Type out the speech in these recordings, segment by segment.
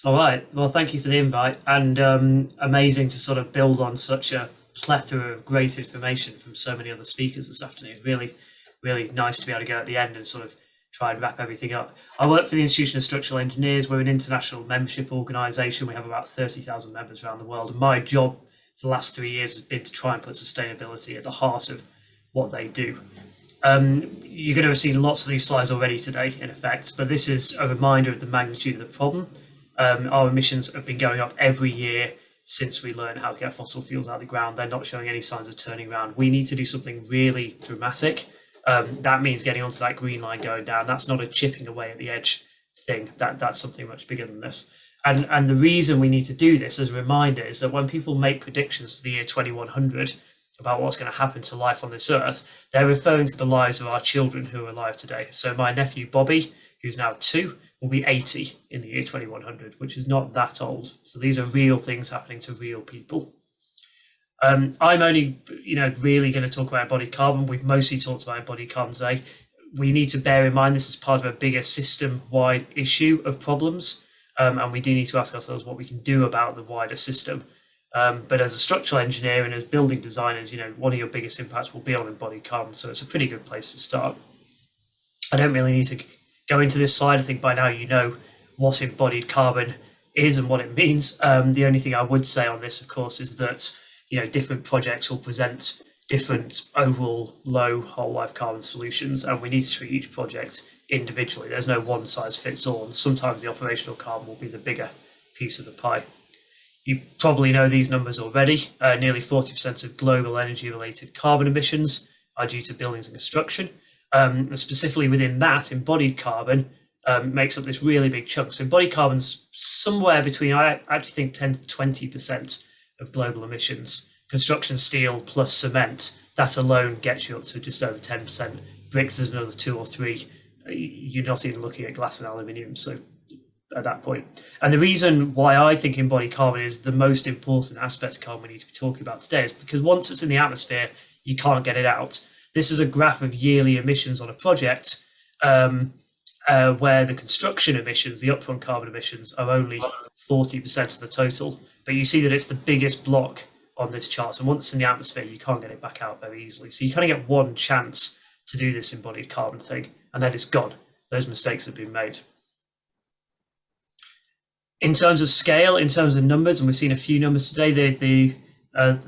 All right. Well, thank you for the invite, and amazing to sort of build on such a plethora of great information from so many other speakers this afternoon. Really, really nice to be able to go at the end and sort of try and wrap everything up. I work for the Institution of Structural Engineers. We're an international membership organisation. We have about 30,000 members around the world, and my job for the last 3 years has been to try and put sustainability at the heart of what they do. You're going to have seen lots of these slides already today, in effect, but this is a reminder of the magnitude of the problem. Our emissions have been going up every year since we learned how to get fossil fuels out of the ground. They're not showing any signs of turning around. We need to do something really dramatic. That means getting onto that green line going down. That's not a chipping away at the edge thing. That's something much bigger than this. And the reason we need to do this as a reminder is that when people make predictions for the year 2100 about what's going to happen to life on this earth, they're referring to the lives of our children who are alive today. So my nephew Bobby, who's now 2, will be 80 in the year 2100, which is not that old. So these are real things happening to real people. I'm only, really going to talk about embodied carbon. We've mostly talked about embodied carbon today. We need to bear in mind this is part of a bigger system-wide issue of problems, and we do need to ask ourselves what we can do about the wider system. But as a structural engineer and as building designers, one of your biggest impacts will be on embodied carbon. So it's a pretty good place to start. I don't really need to go into this slide. I think by now you know what embodied carbon is and what it means. The only thing I would say on this, of course, is that different projects will present different overall low whole life carbon solutions, and we need to treat each project individually. There's no one size fits all, and sometimes the operational carbon will be the bigger piece of the pie. You probably know these numbers already. Nearly 40% of global energy-related carbon emissions are due to buildings and construction. And specifically within that, embodied carbon makes up this really big chunk. So embodied carbon's somewhere between, I actually think, 10 to 20% of global emissions. Construction steel plus cement, that alone gets you up to just over 10%. Bricks is another 2 or 3. You're not even looking at glass and aluminium. So at that point. And the reason why I think embodied carbon is the most important aspect of carbon we need to be talking about today is because once it's in the atmosphere, you can't get it out. This is a graph of yearly emissions on a project where the construction emissions, the upfront carbon emissions, are only 40% of the total. But you see that it's the biggest block on this chart. So once it's in the atmosphere, you can't get it back out very easily. So you kind of get one chance to do this embodied carbon thing, and then it's gone. Those mistakes have been made. In terms of scale, in terms of numbers, and we've seen a few numbers today, the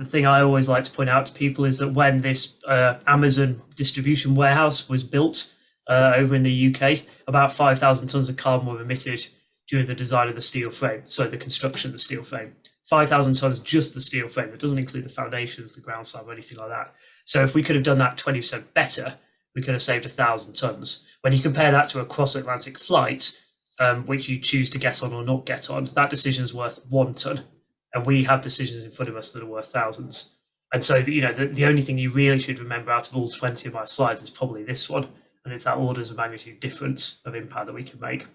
thing I always like to point out to people is that when this Amazon distribution warehouse was built over in the UK, about 5,000 tons of carbon were emitted during the design of the steel frame, so the construction of the steel frame. 5,000 tons, just the steel frame. That doesn't include the foundations, the ground slab, or anything like that. So if we could have done that 20% better, we could have saved 1,000 tons. When you compare that to a cross-Atlantic flight, which you choose to get on or not get on, that decision is worth 1 ton. And we have decisions in front of us that are worth thousands. And so, the only thing you really should remember out of all 20 of my slides is probably this one. And it's that orders of magnitude difference of impact that we can make.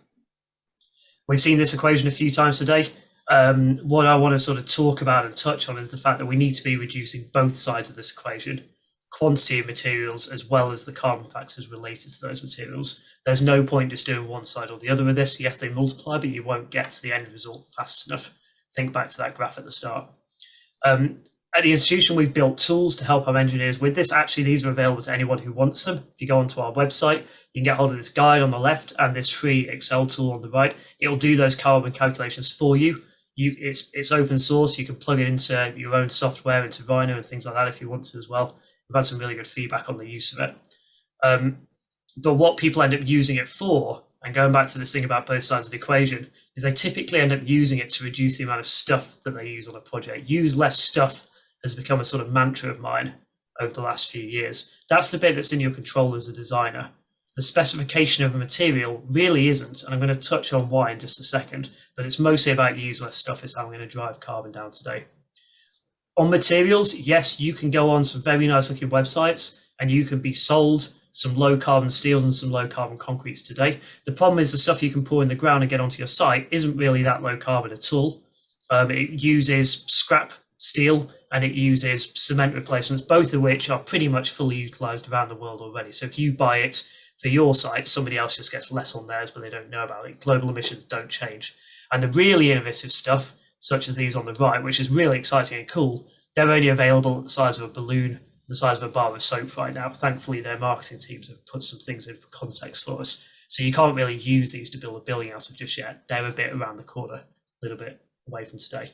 We've seen this equation a few times today. What I want to sort of talk about and touch on is the fact that we need to be reducing both sides of this equation, quantity of materials as well as the carbon factors related to those materials. There's no point just doing one side or the other of this. Yes, they multiply, but you won't get to the end result fast enough. Think back to that graph at the start. At the institution, we've built tools to help our engineers with this. Actually, these are available to anyone who wants them. If you go onto our website, you can get hold of this guide on the left and this free Excel tool on the right. It'll do those carbon calculations for you. It's open source. You can plug it into your own software, into Rhino and things like that if you want to as well. We've had some really good feedback on the use of it. But what people end up using it for, and going back to this thing about both sides of the equation, is they typically end up using it to reduce the amount of stuff that they use on a project. Use less stuff has become a sort of mantra of mine over the last few years. That's the bit that's in your control as a designer. The specification of a material really isn't, and I'm going to touch on why in just a second, but it's mostly about use less stuff is how I'm going to drive carbon down today. On materials, yes, you can go on some very nice looking websites and you can be sold some low carbon steels and some low carbon concretes today. The problem is the stuff you can pour in the ground and get onto your site isn't really that low carbon at all. It uses scrap steel and it uses cement replacements, both of which are pretty much fully utilized around the world already. So if you buy it for your site, somebody else just gets less on theirs, but they don't know about it. Global emissions don't change. And the really innovative stuff, such as these on the right, which is really exciting and cool, they're only available at the size of a balloon, the size of a bar of soap right now. Thankfully, their marketing teams have put some things in for context for us. So you can't really use these to build a building out of just yet. They're a bit around the corner, a little bit away from today.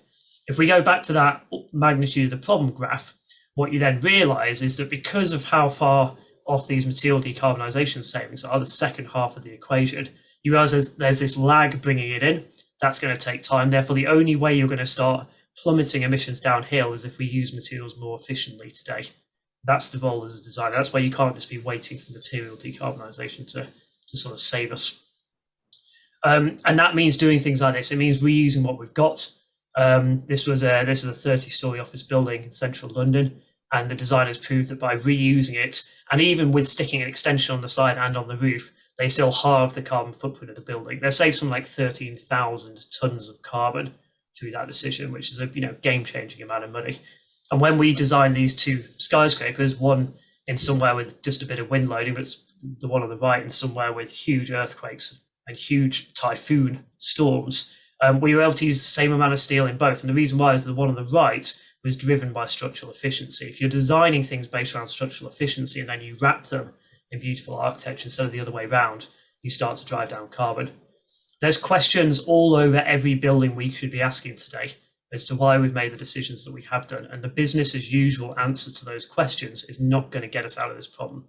If we go back to that magnitude of the problem graph, what you then realize is that because of how far off these material decarbonisation savings are, the second half of the equation, you realize there's this lag bringing it in. That's going to take time. Therefore, the only way you're going to start plummeting emissions downhill is if we use materials more efficiently today. That's the role as a designer. That's why you can't just be waiting for material decarbonisation to sort of save us. And that means doing things like this. It means reusing what we've got. This is a 30-story office building in central London, and the designers proved that by reusing it, and even with sticking an extension on the side and on the roof, they still halve the carbon footprint of the building. They've saved something like 13,000 tons of carbon through that decision, which is a game-changing amount of money. And when we designed these two skyscrapers, one in somewhere with just a bit of wind loading, but it's the one on the right, and somewhere with huge earthquakes and huge typhoon storms, we were able to use the same amount of steel in both. And the reason why is the one on the right was driven by structural efficiency. If you're designing things based around structural efficiency and then you wrap them in beautiful architecture instead of the other way around, you start to drive down carbon. There's questions all over every building we should be asking today as to why we've made the decisions that we have done. And the business as usual answer to those questions is not going to get us out of this problem.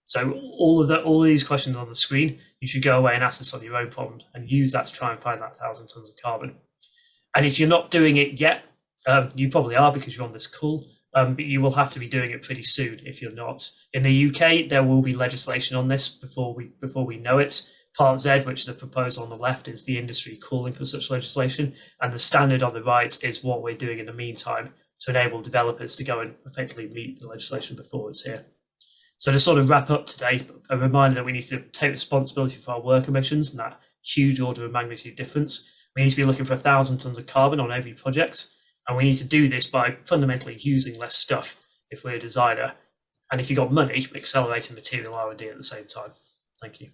So all of these questions on the screen, you should go away and ask this on your own problem and use that to try and find that 1,000 tons of carbon. And if you're not doing it yet, you probably are because you're on this call, but you will have to be doing it pretty soon if you're not. In the UK, there will be legislation on this before we know it. Part Z, which is a proposal on the left, is the industry calling for such legislation, and the standard on the right is what we're doing in the meantime to enable developers to go and effectively meet the legislation before it's here. So to sort of wrap up today, a reminder that we need to take responsibility for our work emissions and that huge order of magnitude difference. We need to be looking for 1,000 tons of carbon on every project, and we need to do this by fundamentally using less stuff if we're a designer, and if you've got money, accelerating material R&D at the same time. Thank you.